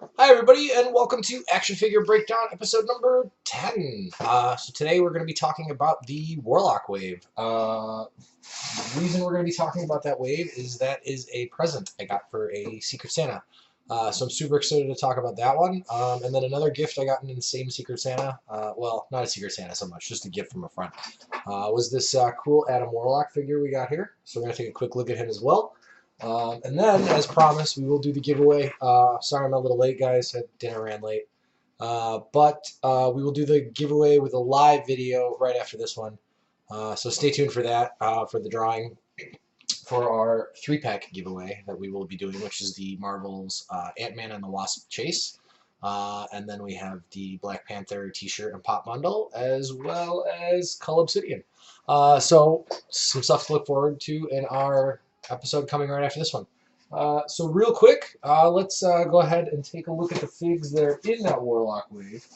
Hi everybody and welcome to Action Figure Breakdown episode number 10. So today we're going to be talking about the Warlock Wave. The reason we're going to be talking about that wave is that is a present I got for a Secret Santa. So I'm super excited to talk about that one. And then another gift I got in the same Secret Santa, well, not a Secret Santa so much, just a gift from a friend, was this cool Adam Warlock figure we got here. So we're going to take a quick look at him as well. And then, as promised, we will do the giveaway. Sorry I'm a little late, guys. Dinner ran late. But we will do the giveaway with a live video right after this one. So stay tuned for that, for the drawing for our 3-pack giveaway that we will be doing, which is the Marvel's Ant-Man and the Wasp Chase. And then we have the Black Panther t-shirt and pop bundle, as well as COLOSSUS. So some stuff to look forward to in our episode coming right after this one. So real quick, let's go ahead and take a look at the figs that are in that Warlock Wave.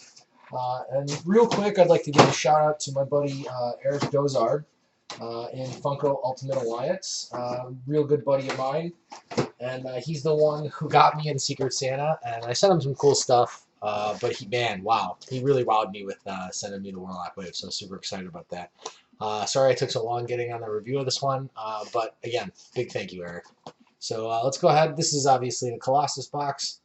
And real quick, I'd like to give a shout out to my buddy Eric Dozard in Funko Ultimate Alliance. Real good buddy of mine. And he's the one who got me in Secret Santa, and I sent him some cool stuff. But wow, he really wowed me with sending me the Warlock Wave, so super excited about that. Sorry I took so long getting on the review of this one, but again, big thank you, Eric. So let's go ahead. This is obviously the Colossus box,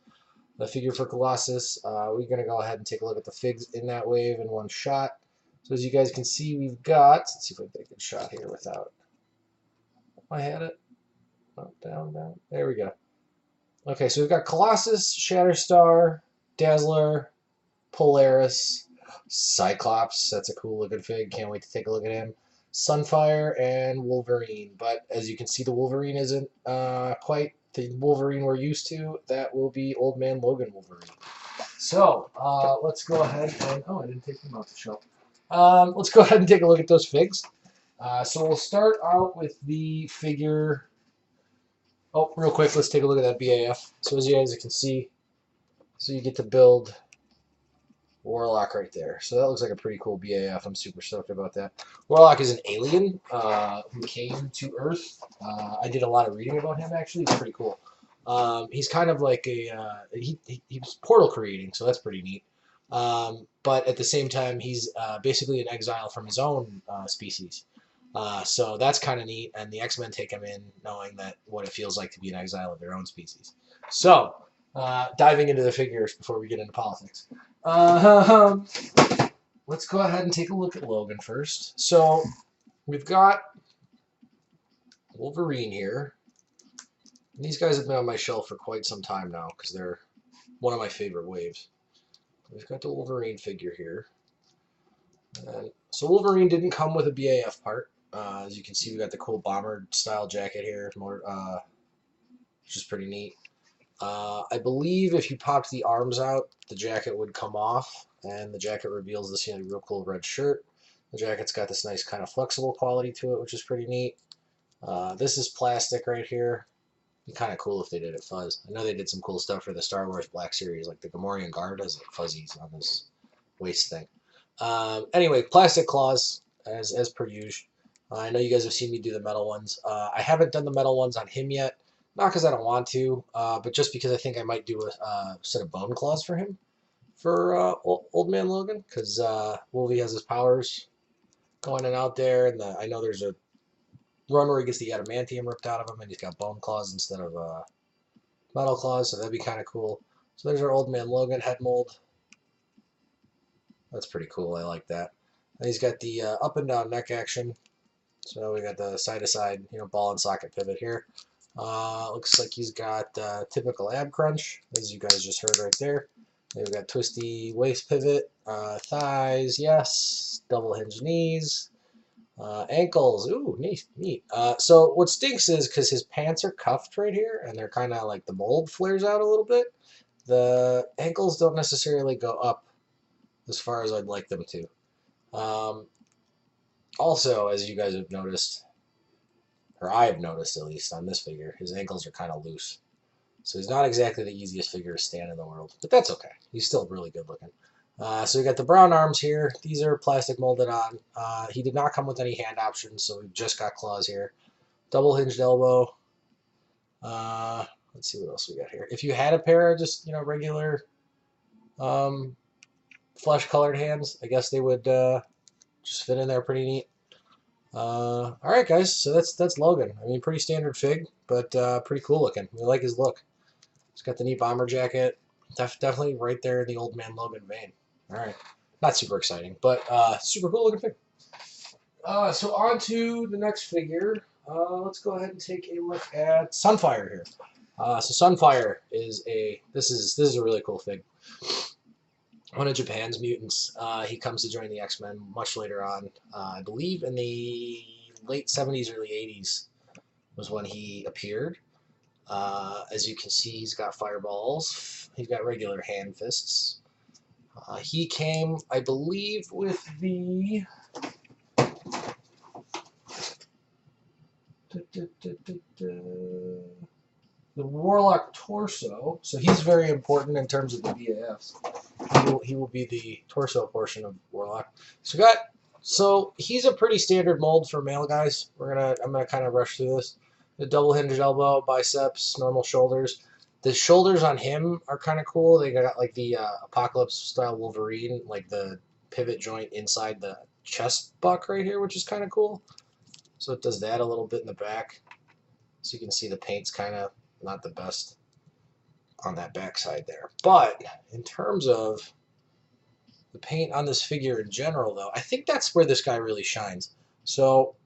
the figure for Colossus. We're going to go ahead and take a look at the figs in that wave in one shot. So as you guys can see, we've got, let's see if I can take a shot here without, I had it. Up, down, down. There we go. Okay, so we've got Colossus, SHATTERSTAR, DAZZLER, POLARIS, CYCLOPS. That's a cool looking fig. Can't wait to take a look at him. SUNFIRE and Wolverine. But as you can see, the Wolverine isn't quite the Wolverine we're used to. That will be Old Man Logan Wolverine. So let's go ahead and I didn't take them off the shelf. Let's go ahead and take a look at those figs. So we'll start out with the figure. Oh, real quick, let's take a look at that BAF. So as you guys can see, so you get to build Warlock right there. So that looks like a pretty cool BAF. I'm super stoked about that. Warlock is an alien who came to Earth. I did a lot of reading about him, actually. He's pretty cool. He's kind of like a, he was portal creating, so that's pretty neat. But at the same time, he's basically an exile from his own species. So that's kind of neat, and the X-Men take him in knowing that what it feels like to be an exile of their own species. So, diving into the figures before we get into politics. Let's go ahead and take a look at Logan first. So, we've got Wolverine here. And these guys have been on my shelf for quite some time now because they're one of my favorite waves. We've got the Wolverine figure here. And so Wolverine didn't come with a BAF part. As you can see, we got the cool bomber style jacket here, which is pretty neat. I believe if you popped the arms out, the jacket would come off, and the jacket reveals this real cool red shirt. The jacket's got this nice kind of flexible quality to it, which is pretty neat. This is plastic right here. It'd be kind of cool if they did it fuzz. I know they did some cool stuff for the Star Wars Black Series, like the Gamorrean Guard has like fuzzies on his waist thing. Anyway, plastic claws, as per usual. I know you guys have seen me do the metal ones. I haven't done the metal ones on him yet, not because I don't want to, but just because I think I might do a set of bone claws for him for Old Man Logan, because Wolvie has his powers going in and out there, and I know there's a run where he gets the adamantium ripped out of him, and he's got bone claws instead of metal claws, so that'd be kind of cool. So there's our Old Man Logan head mold. That's pretty cool. I like that. And he's got the up and down neck action. So we got the side-to-side, ball and socket pivot here. Looks like he's got typical ab crunch, as you guys just heard right there. Then we've got twisty waist pivot, thighs, yes, double hinge knees, ankles, ooh, neat. So what stinks is because his pants are cuffed right here, and they're kind of like the mold flares out a little bit. The ankles don't necessarily go up as far as I'd like them to. Also, as you guys have noticed, or I have noticed at least on this figure, his ankles are kind of loose. So he's not exactly the easiest figure to stand in the world, but that's okay. He's still really good looking. So we got the brown arms here. These are plastic molded on. He did not come with any hand options, so we've just got claws here. Double hinged elbow. Let's let's see what else we got here. If you had a pair of just, you know, regular flesh-colored hands, I guess they would just fit in there pretty neat. All right, guys, so that's Logan. I mean, pretty standard fig, but pretty cool looking. We like his look. He's got the neat bomber jacket. Definitely right there in the old man Logan vein. All right, not super exciting, but super cool looking fig. So on to the next figure. Let's go ahead and take a look at Sunfire here. So Sunfire is this is a really cool fig. One of Japan's mutants. He comes to join the X-Men much later on. I believe in the late 70s, early 80s was when he appeared. As you can see, he's got fireballs. He's got regular hand fists. He came, I believe, with the Warlock torso, so he's very important in terms of the BAFs. He will be the torso portion of Warlock. So he's a pretty standard mold for male guys. I'm gonna kind of rush through this. The double hinged elbow, biceps, normal shoulders. The shoulders on him are kind of cool. They got like the Apocalypse style Wolverine, like the pivot joint inside the chest buck right here, which is kind of cool. So it does that a little bit in the back. So you can see the paint's kind of not the best on that backside there. But in terms of the paint on this figure in general, though, I think that's where this guy really shines. So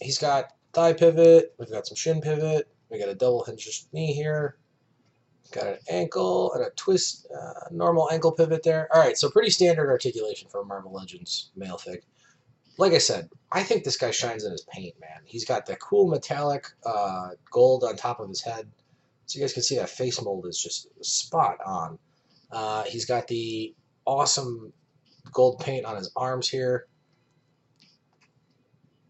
he's got thigh pivot, we've got some shin pivot, we got a double hinged knee here, got an ankle and a twist, normal ankle pivot there. All right, so pretty standard articulation for a Marvel Legends male fig. Like I said, I think this guy shines in his paint, man. He's got that cool metallic gold on top of his head. So you guys can see that face mold is just spot on. He's got the awesome gold paint on his arms here.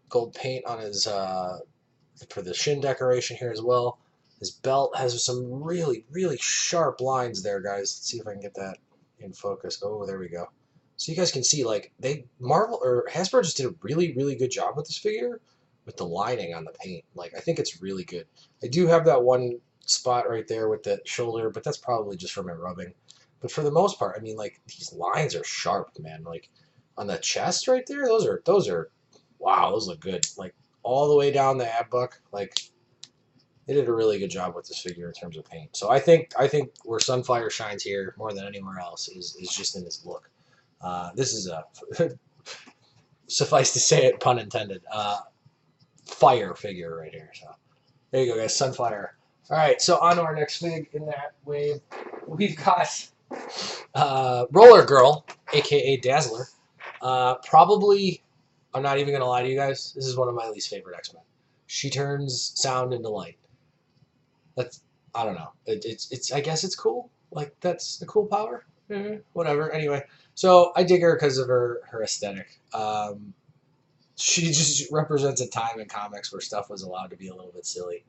Gold paint on his, for the shin decoration here as well. His belt has some really, really sharp lines there, guys. Let's see if I can get that in focus. Oh, there we go. So you guys can see, like, Hasbro just did a really, really good job with this figure with the lining on the paint. Like, I think it's really good. I do have that one spot right there with the shoulder, but that's probably just from it rubbing. But for the most part, I mean, like, these lines are sharp, man. Like, on the chest right there, those are, wow, those look good. Like, all the way down the ab buck, like, they did a really good job with this figure in terms of paint. So I think where Sunfire shines here more than anywhere else is just in his look. This is a, suffice to say it, pun intended, fire figure right here. So there you go, guys, Sunfire. All right, so on to our next fig in that wave. We've got Roller Girl, a.k.a. Dazzler. Probably, I'm not even going to lie to you guys, this is one of my least favorite X-Men. She turns sound into light. I don't know. I guess it's cool. Like, that's the cool power. Whatever. Anyway, so I dig her because of her aesthetic. She just represents a time in comics where stuff was allowed to be a little bit silly,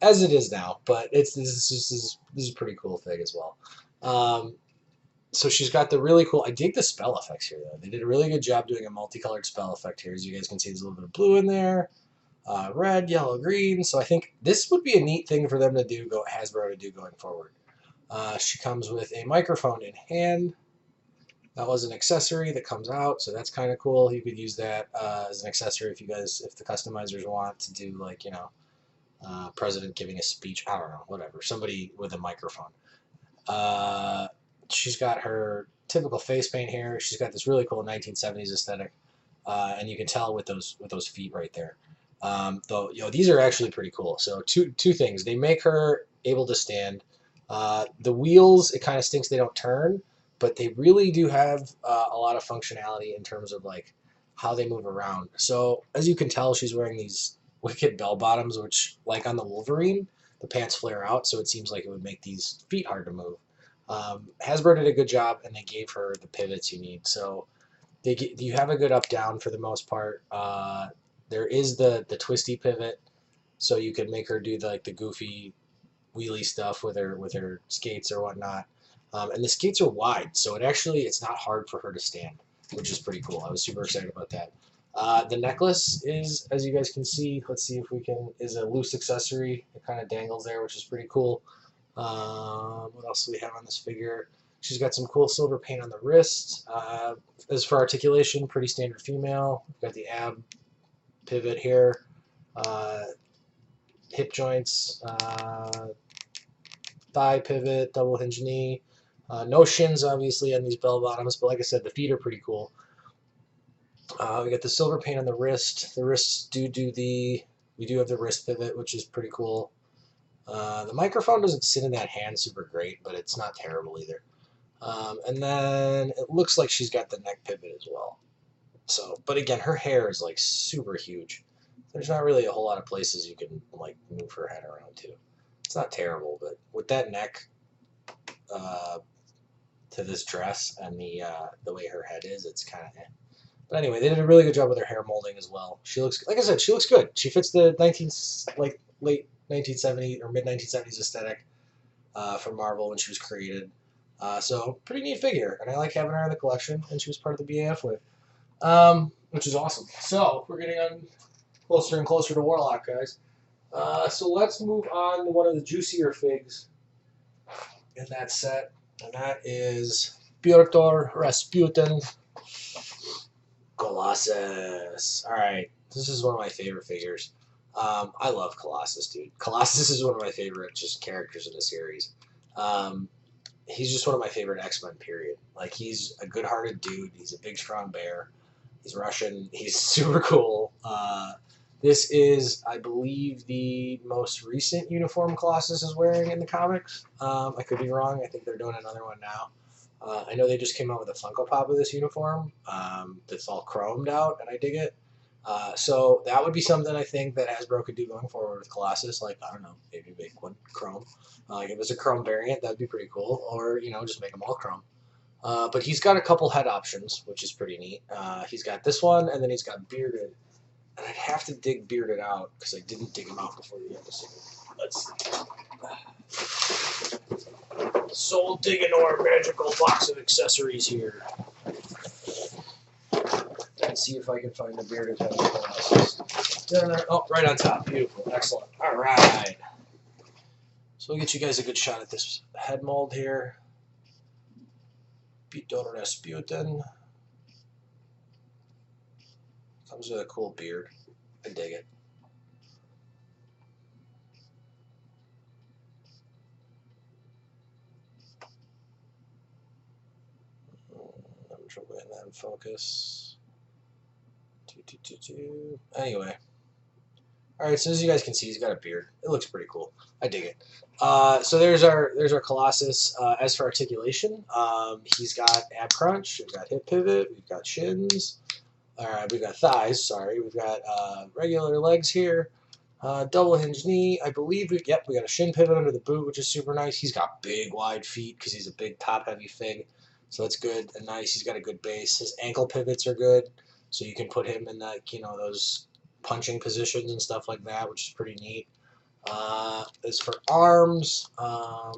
as it is now. But this is a pretty cool thing as well. So she's got the really cool. I dig the spell effects here, though. They did a really good job doing a multicolored spell effect here. As you guys can see, there's a little bit of blue in there, red, yellow, green. So I think this would be a neat thing for them to do, Hasbro to do going forward. She comes with a microphone in hand. That was an accessory that comes out, so that's kind of cool. You could use that as an accessory if the customizers want to do, like, you know, president giving a speech. I don't know, whatever. Somebody with a microphone. She's got her typical face paint here. She's got this really cool 1970s aesthetic, and you can tell with those feet right there. Though, you know, these are actually pretty cool. So two things. They make her able to stand. The wheels, it kind of stinks they don't turn, but they really do have a lot of functionality in terms of, like, how they move around. So as you can tell, she's wearing these wicked bell bottoms, which, like on the Wolverine, the pants flare out, so it seems like it would make these feet hard to move. Hasbro did a good job, and they gave her the pivots you need. So you have a good up-down for the most part. There is the twisty pivot, so you could make her do the goofy wheelie stuff with her skates or whatnot. And the skates are wide, so it's not hard for her to stand, which is pretty cool. I was super excited about that. The necklace is, as you guys can see, let's see if we can, is a loose accessory. It kind of dangles there, which is pretty cool. What else do we have on this figure? She's got some cool silver paint on the wrist. As for articulation, pretty standard female. We've got the ab pivot here, hip joints, thigh pivot, double hinge knee. No shins, obviously, on these bell bottoms, but like I said, the feet are pretty cool. We got the silver paint on the wrist. The wrists we do have the wrist pivot, which is pretty cool. The microphone doesn't sit in that hand super great, but it's not terrible either. And then it looks like she's got the neck pivot as well. So, but again, her hair is like super huge. There's not really a whole lot of places you can like move her head around to. It's not terrible, but with that neck to this dress and the way her head is, it's kind of eh. But anyway, they did a really good job with her hair molding as well. She looks, like I said, she looks good. She fits the late 1970s or mid 1970s aesthetic from Marvel when she was created. So pretty neat figure, and I like having her in the collection. And she was part of the BAF Wave, which is awesome. So we're getting on closer and closer to Warlock, guys. So let's move on to one of the juicier figs in that set, and that is Pyotr Rasputin Colossus. Alright, this is one of my favorite figures. I love Colossus, dude. Colossus is one of my favorite just characters in the series. He's just one of my favorite X-Men, period. Like, he's a good-hearted dude. He's a big, strong bear. He's Russian. He's super cool. This is, I believe, the most recent uniform Colossus is wearing in the comics. I could be wrong. I think they're doing another one now. I know they just came out with a Funko Pop of this uniform that's all chromed out, and I dig it. So that would be something I think that Hasbro could do going forward with Colossus. Like, I don't know, maybe make one chrome. Like, if it's a chrome variant, that'd be pretty cool. Or, you know, just make them all chrome. But he's got a couple head options, which is pretty neat. He's got this one, and then he's got bearded. And I'd have to dig bearded out, because I didn't dig him out before the episode. Let's see. Soul digging our magical box of accessories here. Let's see if I can find the bearded head of Colossus. Oh, right on top. Beautiful. Excellent. All right. So we'll get you guys a good shot at this head mold here. Pyotr Rasputin. Comes with a cool beard. I dig it. I'm trouble getting that in focus. Anyway. Alright, so as you guys can see, he's got a beard. It looks pretty cool. I dig it. So there's our Colossus. As for articulation, he's got ab crunch, we've got hip pivot, we've got shins. Alright, we've got thighs, sorry. We've got regular legs here. Double hinge knee. I believe we got a shin pivot under the boot, which is super nice. He's got big, wide feet because he's a big, top-heavy fig. So that's good and nice. He's got a good base. His ankle pivots are good, so you can put him in that, you know, those punching positions and stuff like that, which is pretty neat. As for arms,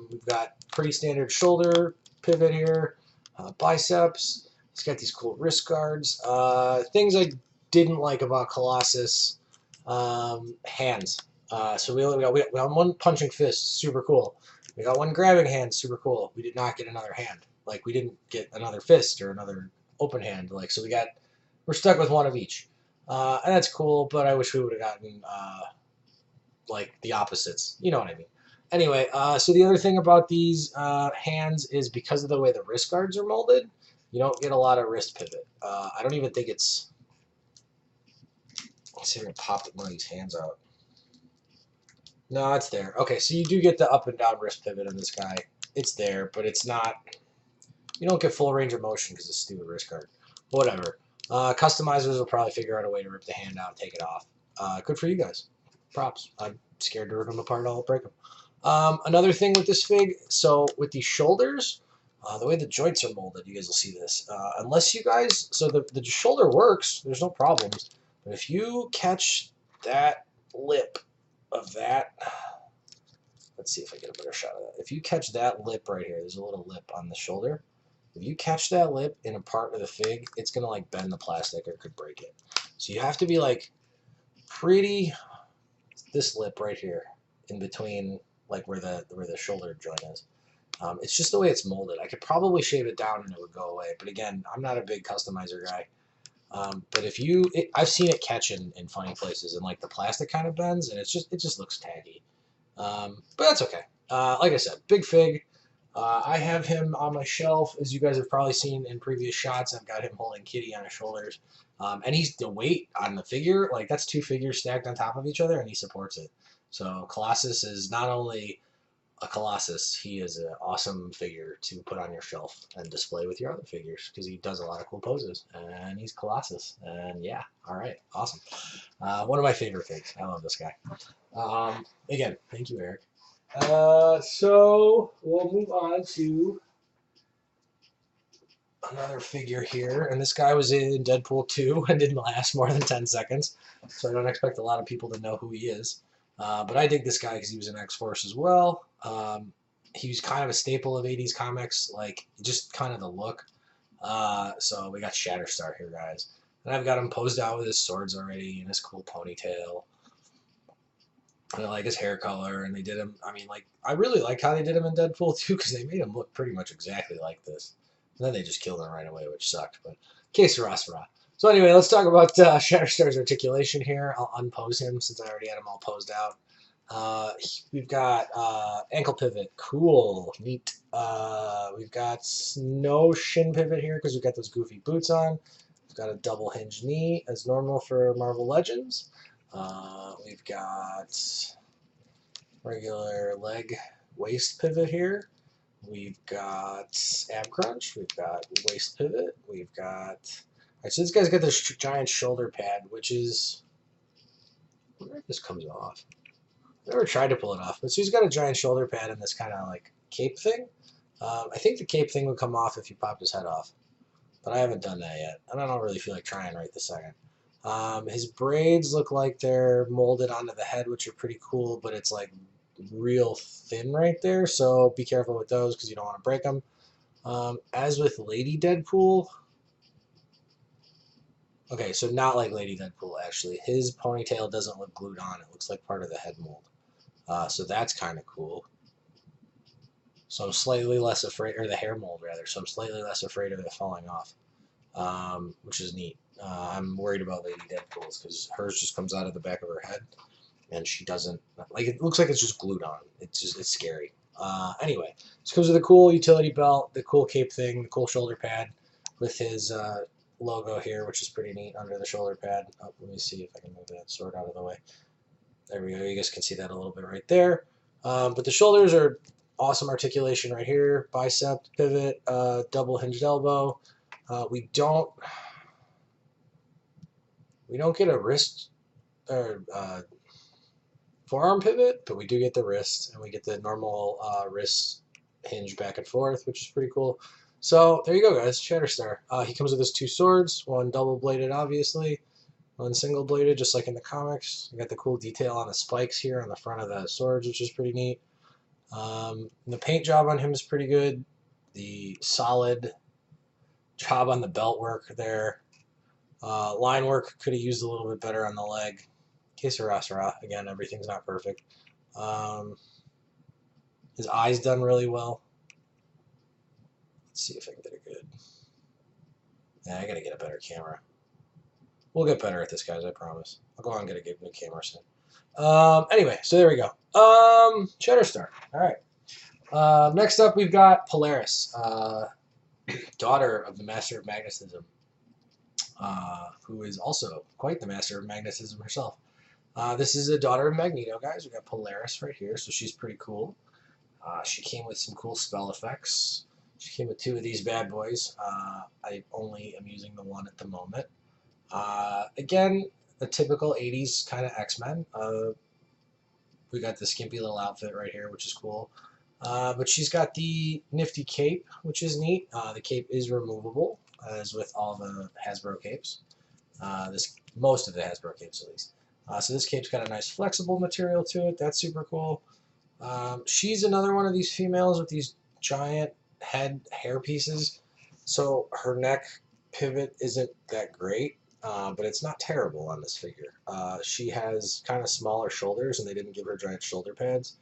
we've got pretty standard shoulder pivot here, biceps. He's got these cool wrist guards. Things I didn't like about Colossus, hands. So we got one punching fist, super cool. We got one grabbing hand, super cool. We did not get another hand. Like, we didn't get another fist or another open hand. Like, so we're stuck with one of each. And that's cool, but I wish we would have gotten, like, the opposites. You know what I mean. Anyway, so the other thing about these hands is because of the way the wrist guards are molded, you don't get a lot of wrist pivot. I don't even think it's... Let's see if I can pop one of these hands out. No, it's there. Okay, so you do get the up and down wrist pivot in this guy. It's there, but it's not... You don't get full range of motion because it's a stupid wrist guard. Whatever. Customizers will probably figure out a way to rip the hand out and take it off. Good for you guys. Props. I'm scared to rip them apart. I'll break them. Another thing with this fig, so with these shoulders, the way the joints are molded, you guys will see this. Unless you guys, so the shoulder works, there's no problems. But if you catch that lip of that, let's see if I get a better shot of that. If you catch that lip right here, there's a little lip on the shoulder. If you catch that lip in a part of the fig, it's going to like bend the plastic or could break it. So you have to be like pretty, this lip right here in between, like where the shoulder joint is. It's just the way it's molded. I could probably shave it down and it would go away. But again, I'm not a big customizer guy. But if you, I've seen it catch in funny places, and like the plastic kind of bends, and it just looks taggy. But that's okay. Like I said, big fig. I have him on my shelf, as you guys have probably seen in previous shots. I've got him holding Kitty on his shoulders, and he's the weight on the figure. Like that's two figures stacked on top of each other, and he supports it. So Colossus is not only a Colossus, he is an awesome figure to put on your shelf and display with your other figures because he does a lot of cool poses, and he's Colossus. And yeah, all right, awesome. One of my favorite figs. I love this guy. Again, thank you, Eric. So we'll move on to another figure here, and this guy was in Deadpool 2 and didn't last more than 10 seconds, so I don't expect a lot of people to know who he is. But I dig this guy because he was in X-Force as well. He was kind of a staple of 80s comics, like just kind of the look. So we got Shatterstar here, guys. And I've got him posed out with his swords already and his cool ponytail. And I like his hair color, and they did him, I mean, like, I really like how they did him in Deadpool 2 because they made him look pretty much exactly like this. And then they just killed him right away, which sucked. But que sera, sera. So anyway, let's talk about Shatterstar's articulation here. I'll unpose him since I already had him all posed out. We've got ankle pivot. Cool. Neat. We've got no shin pivot here because we've got those goofy boots on. We've got a double hinge knee as normal for Marvel Legends. We've got regular leg waist pivot here. We've got ab crunch. We've got waist pivot. We've got... All right, so this guy's got this giant shoulder pad, which is... I wonder if this comes off. I've never tried to pull it off, but so he's got a giant shoulder pad and this kind of like cape thing. I think the cape thing would come off if you popped his head off, but I haven't done that yet, and I don't really feel like trying right this second. His braids look like they're molded onto the head, which are pretty cool, but it's like real thin right there, so be careful with those because you don't want to break them. As with Lady Deadpool, okay, so not like Lady Deadpool, actually. His ponytail doesn't look glued on. It looks like part of the head mold. So that's kind of cool. So I'm slightly less afraid, or the hair mold, rather. So I'm slightly less afraid of it falling off, which is neat. I'm worried about Lady Deadpool's because hers just comes out of the back of her head, and she doesn't, like, it looks like it's just glued on. It's scary. Anyway, this comes with a cool utility belt, the cool cape thing, the cool shoulder pad with his logo here, which is pretty neat under the shoulder pad. Oh, let me see if I can move that sword out of the way. There we go. You guys can see that a little bit right there. But the shoulders are awesome articulation right here. Bicep pivot, double hinged elbow. We don't get a wrist or forearm pivot, but we do get the wrist, and we get the normal wrist hinge back and forth, which is pretty cool. So there you go, guys. Shatterstar. He comes with his two swords, one double bladed, obviously, one single bladed, just like in the comics. You got the cool detail on the spikes here on the front of the swords, which is pretty neat. The paint job on him is pretty good. The solid job on the belt work there. Line work could have used a little bit better on the leg. Que sera, sera. Again, everything's not perfect. His eyes done really well. Let's see if I can get it good. Yeah, I gotta get a better camera. We'll get better at this, guys, I promise. I'll go on and get a new camera soon. Anyway, so there we go. Shatterstar. All right. Next up, we've got Polaris, daughter of the Master of Magnetism, who is also quite the Master of Magnetism herself. This is a daughter of Magneto, guys. We got Polaris right here, so she's pretty cool. She came with some cool spell effects. She came with two of these bad boys. I only am using the one at the moment. Again, the typical 80s kind of X-Men. We got the skimpy little outfit right here, which is cool. But she's got the nifty cape, which is neat. The cape is removable, as with all the Hasbro capes. Most of the Hasbro capes, at least. So this cape's got a nice flexible material to it. That's super cool. She's another one of these females with these giant head hair pieces. So her neck pivot isn't that great. but it's not terrible on this figure. She has kind of smaller shoulders, and they didn't give her giant shoulder pads.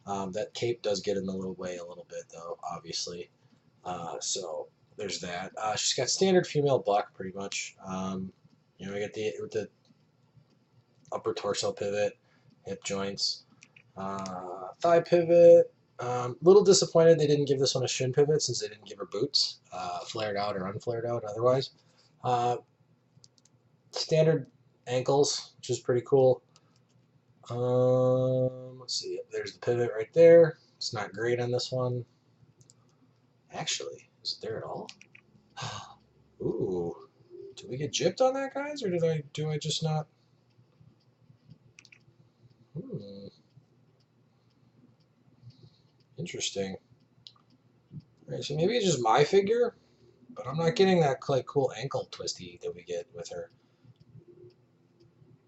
That cape does get in the little way a little bit, though, obviously. So there's that. She's got standard female buck, pretty much. You know, we get the upper torso pivot, hip joints, thigh pivot. Little disappointed they didn't give this one a shin pivot since they didn't give her boots, flared out or unflared out otherwise. Standard ankles, which is pretty cool. Let's see, there's the pivot right there. It's not great on this one. Actually, is it there at all? Ooh, did we get gypped on that, guys, or do I just not? Interesting. Right, so maybe it's just my figure, but I'm not getting that like cool ankle twisty that we get with her.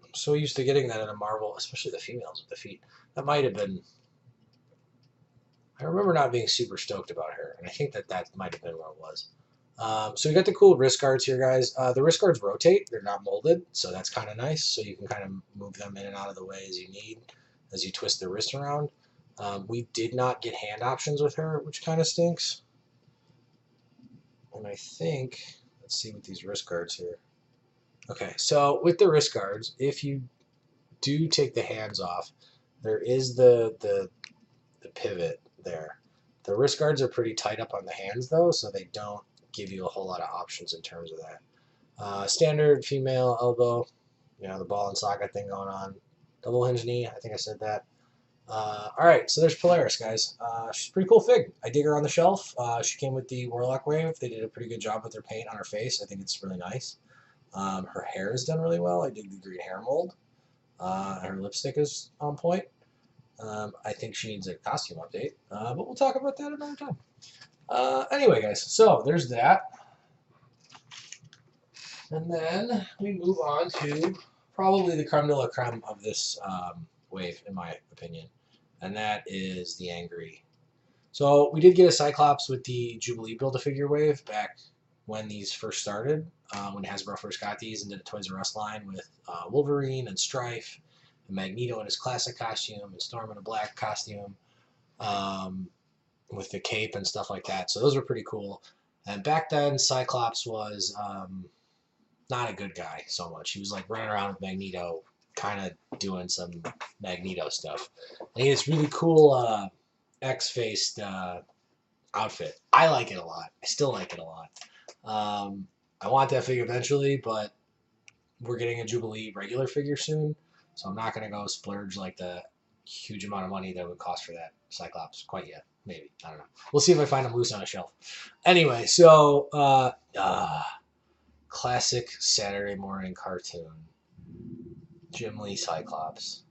I'm so used to getting that in a Marvel, especially the females with the feet. That might have been. I remember not being super stoked about her, and I think that might have been what it was. So we got the cool wrist guards here, guys. The wrist guards rotate; they're not molded, so that's kind of nice. So you can kind of move them in and out of the way as you need, as you twist the wrist around. We did not get hand options with her, which kind of stinks. And I think, let's see with these wrist guards here. Okay, so with the wrist guards, if you do take the hands off, there is the pivot there. The wrist guards are pretty tight up on the hands, though, so they don't give you a whole lot of options in terms of that. Standard female elbow, you know, the ball and socket thing going on. Double hinge knee, I think I said that. Alright, so there's Polaris, guys. She's a pretty cool fig. I dig her on the shelf. She came with the Warlock Wave. They did a pretty good job with their paint on her face. I think it's really nice. Her hair is done really well. I dig the green hair mold. Her lipstick is on point. I think she needs a costume update, but we'll talk about that another time. Anyway, guys, so there's that. And then we move on to probably the creme de la creme of this wave, in my opinion, and that is the Angry. So we did get a Cyclops with the Jubilee Build-A-Figure wave back when these first started, when Hasbro first got these and did a Toys R Us line with Wolverine and Strife, and Magneto in his classic costume, and Storm in a black costume, with the cape and stuff like that. So those were pretty cool. And back then, Cyclops was not a good guy so much. He was like running around with Magneto, kind of doing some Magneto stuff. And he had this really cool X-faced outfit. I like it a lot. I still like it a lot. I want that figure eventually, but we're getting a Jubilee regular figure soon, so I'm not going to go splurge like the huge amount of money that it would cost for that Cyclops quite yet. Maybe. I don't know. We'll see if I find them loose on a shelf. Anyway, so classic Saturday morning cartoon. Jim Lee Cyclops.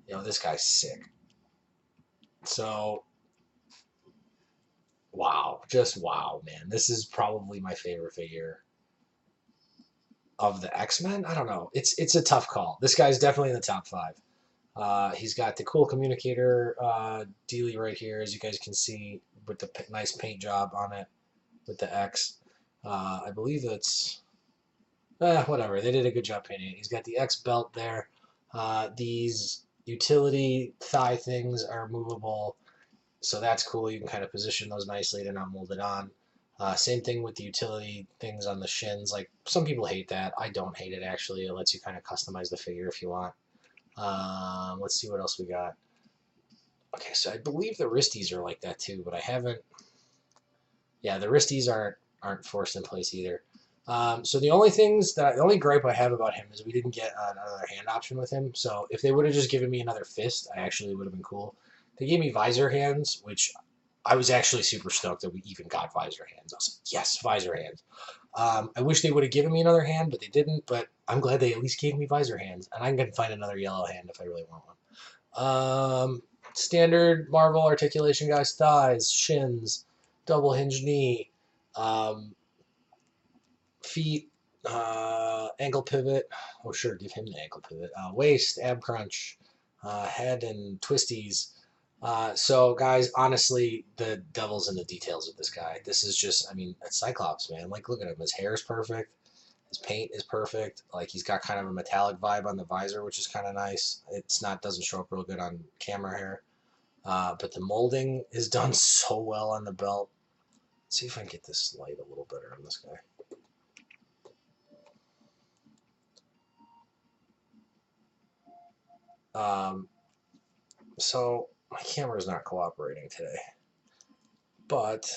You know, this guy's sick. So, wow. Just wow, man. This is probably my favorite figure of the X-Men. I don't know. It's a tough call. This guy's definitely in the top 5. He's got the cool communicator dealie right here, as you guys can see, with the nice paint job on it with the X. I believe it's... whatever. They did a good job painting it. He's got the X belt there. These utility thigh things are movable, so that's cool. You can kind of position those nicely. They're not molded on. Same thing with the utility things on the shins. Like, some people hate that. I don't hate it, actually. It lets you kind of customize the figure if you want. Let's see what else we got. Okay, so I believe the wristies are like that too, but I haven't... Yeah, the wristies aren't forced in place either. So the only gripe I have about him is we didn't get another hand option with him. So if they would have just given me another fist, I actually would have been cool. They gave me visor hands, which I was actually super stoked that we even got visor hands. I was like, yes, visor hands. I wish they would have given me another hand, but they didn't. But I'm glad they at least gave me visor hands, and I'm going to find another yellow hand if I really want one. Standard Marvel articulation, guys. Thighs, shins, double hinge knee, feet, ankle pivot. Oh, sure, give him the ankle pivot. Waist, ab crunch, head, and twisties. So, guys, honestly, the devil's in the details of this guy. This is just, I mean, it's Cyclops, man. Like, look at him. His hair is perfect. His paint is perfect. Like, he's got kind of a metallic vibe on the visor, which is kind of nice. It's not, doesn't show up real good on camera here. But the molding is done so well on the belt. Let's see if I can get this light a little better on this guy. So my camera is not cooperating today, but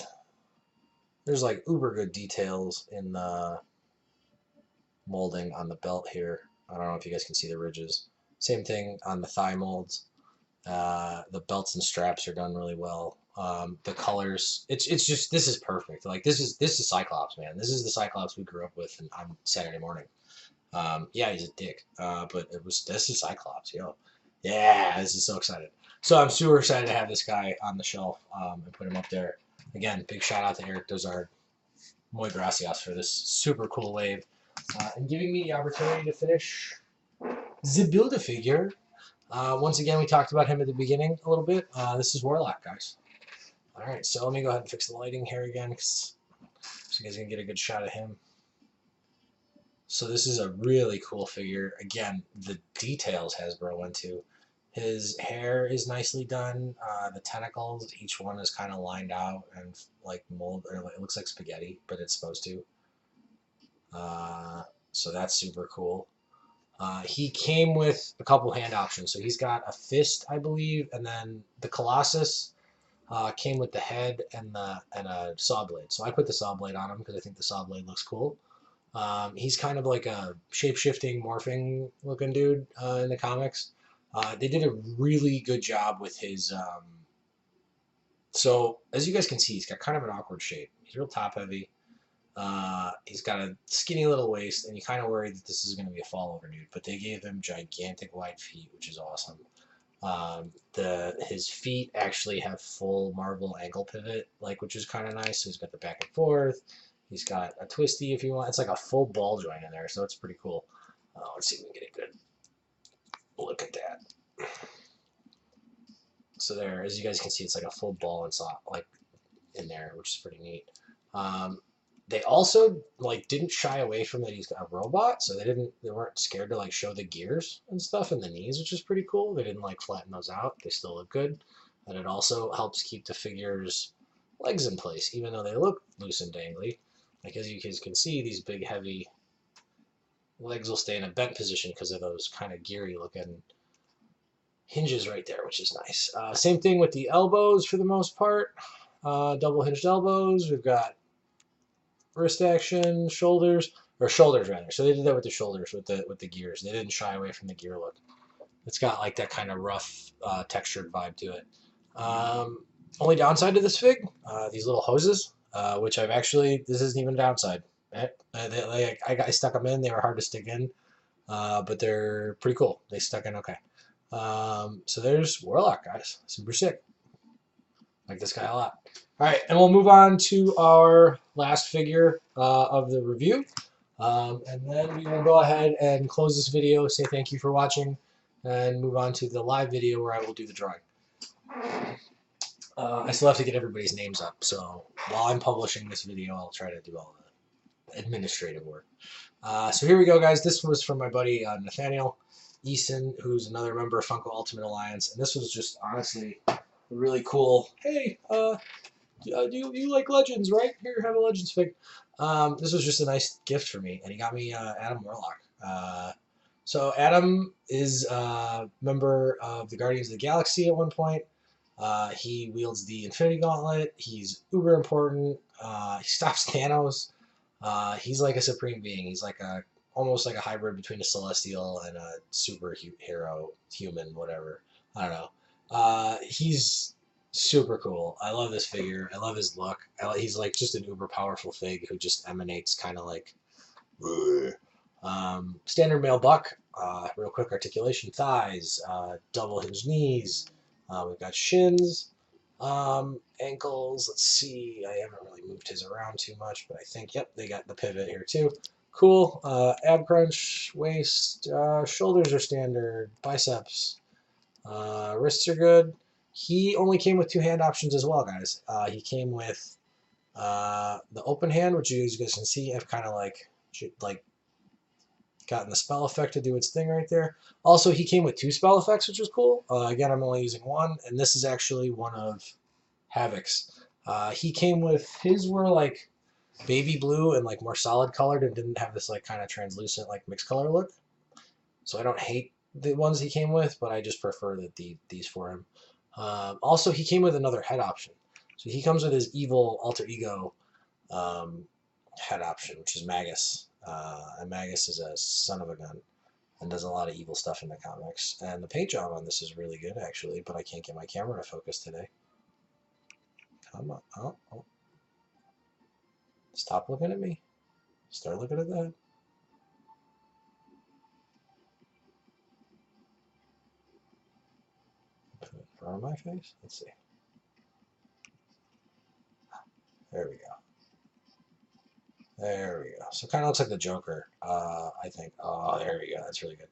there's like uber good details in the molding on the belt here. I don't know if you guys can see the ridges. Same thing on the thigh molds. The belts and straps are done really well. The colors, it's just, this is perfect. Like, this is Cyclops, man. This is the Cyclops we grew up with on Saturday morning. Yeah, he's a dick, but this is Cyclops, yo. Yeah, this is so excited. So I'm super excited to have this guy on the shelf and put him up there. Again, big shout out to Eric Dozard. Muy gracias for this super cool wave and giving me the opportunity to finish the Build-A-Figure. Once again, we talked about him at the beginning a little bit. This is Warlock, guys. All right, so let me go ahead and fix the lighting here again, so you guys can get a good shot of him. So this is a really cool figure. Again, the details Hasbro went to. His hair is nicely done. The tentacles, each one is kind of lined out and like mold, or it looks like spaghetti, but it's supposed to. So that's super cool. He came with a couple hand options. So he's got a fist, I believe, and then the Colossus came with the head and a saw blade. So I put the saw blade on him because I think the saw blade looks cool. He's kind of like a shape-shifting, morphing looking dude in the comics. They did a really good job with his... so, as you guys can see, he's got kind of an awkward shape. He's real top-heavy. He's got a skinny little waist, and you kind of worry that this is going to be a fall-over dude. But they gave him gigantic wide feet, which is awesome. His feet actually have full marble ankle pivot, which is kind of nice. So he's got the back and forth. He's got a twisty if you want. It's like a full ball joint in there, so it's pretty cool. Let's see if we can get a good look at that. So there, as you guys can see, it's like a full ball and saw in there, which is pretty neat. They also didn't shy away from that he's got a robot, so they weren't scared to show the gears and stuff and the knees, which is pretty cool. They didn't flatten those out. They still look good, and it also helps keep the figure's legs in place, even though they look loose and dangly. As you guys can see, these big heavy legs will stay in a bent position because of those kind of geary looking hinges right there, which is nice. Same thing with the elbows for the most part. Double hinged elbows. We've got wrist action, shoulders rather. So they did that with the shoulders with the gears. They didn't shy away from the gear look. It's got that kind of rough textured vibe to it. Only downside to this fig, these little hoses, which this isn't even a downside. I stuck them in. They were hard to stick in, but they're pretty cool. They stuck in okay. So there's Warlock, guys. Super sick. Like this guy a lot. All right, and we'll move on to our last figure of the review. And then we will go ahead and close this video, say thank you for watching, and move on to the live video where I will do the drawing. I still have to get everybody's names up, so while I'm publishing this video, I'll try to do all the administrative work. So here we go, guys. This was from my buddy Nathaniel Eason, who's another member of Funko Ultimate Alliance, and this was just honestly really cool. Hey, you like Legends, right? Here, have a Legends fig. This was just a nice gift for me, and he got me Adam Warlock. So Adam is a member of the Guardians of the Galaxy at one point. He wields the Infinity Gauntlet. He's uber important. He stops Thanos. He's like a supreme being. He's almost like a hybrid between a Celestial and a superhero, human, whatever. I don't know. He's super cool. I love this figure. I love his look. He's just an uber powerful fig who just emanates kind of standard male buck. Real quick articulation, thighs, double hinge knees. We've got shins, ankles. Let's see. I haven't really moved his around too much, but I think, yep, they got the pivot here too. Cool. Ab crunch, waist, shoulders are standard, biceps, wrists are good. He only came with 2 hand options as well, guys. He came with the open hand, which you guys can see. I've kind of gotten the spell effect to do its thing right there. Also, he came with 2 spell effects, which was cool. Again, I'm only using 1, and this is actually one of Havoc's. He came with, his were like baby blue and like more solid colored and didn't have this like kind of translucent like mixed color look. So I don't hate the ones he came with, but I just prefer these for him. Also, he came with another head option. So he comes with his evil alter ego head option, which is Magus. And Magus is a son of a gun and does a lot of evil stuff in the comics. And the paint job on this is really good, actually, but I can't get my camera to focus today. Come on. Oh. Stop looking at me. Start looking at that. Put it in front of my face. Let's see. There we go. There we go. So it kind of looks like the Joker, I think. Oh, there we go. That's really good.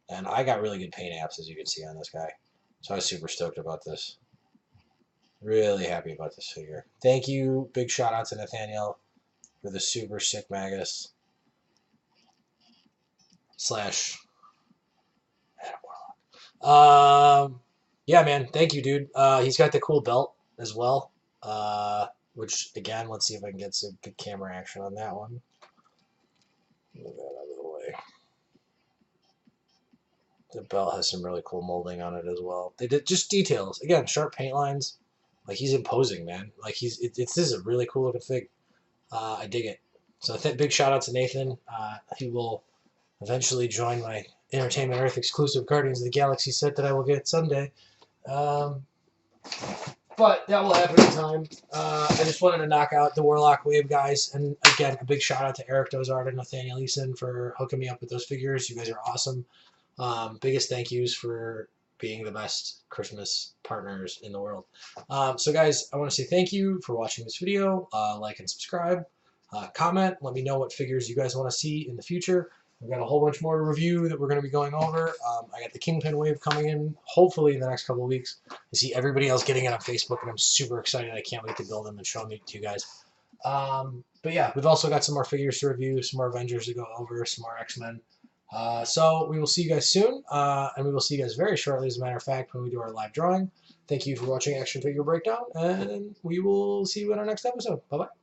And I got really good paint apps, as you can see on this guy. So I was super stoked about this. Really happy about this figure. Thank you. Big shout out to Nathaniel for the super sick Magus / Adam Warlock. Yeah, man. Thank you, dude. He's got the cool belt as well. Which, again, let's see if I can get some good camera action on that one. Move that out of the way. The belt has some really cool molding on it as well. They did just details. Again, sharp paint lines. Like, he's imposing, man. Like, this is a really cool looking fig. I dig it. So big shout out to Nathan. He will eventually join my Entertainment Earth exclusive Guardians of the Galaxy set that I will get someday. But that will happen in time. I just wanted to knock out the Warlock Wave, guys. And again, a big shout out to Eric Dozard and Nathaniel Eason for hooking me up with those figures. You guys are awesome. Biggest thank yous for being the best Christmas partners in the world. So guys, I want to say thank you for watching this video. Like and subscribe. Comment. Let me know what figures you guys want to see in the future. We've got a whole bunch more to review that we're going to be going over. I got the Kingpin Wave coming in, hopefully in the next couple of weeks. I see everybody else getting it on Facebook, and I'm super excited. I can't wait to build them and show them to you guys. But yeah, we've also got some more figures to review, some more Avengers to go over, some more X-Men. So we will see you guys soon, and we will see you guys very shortly, as a matter of fact, when we do our live drawing. Thank you for watching Action Figure Breakdown, and we will see you in our next episode. Bye-bye.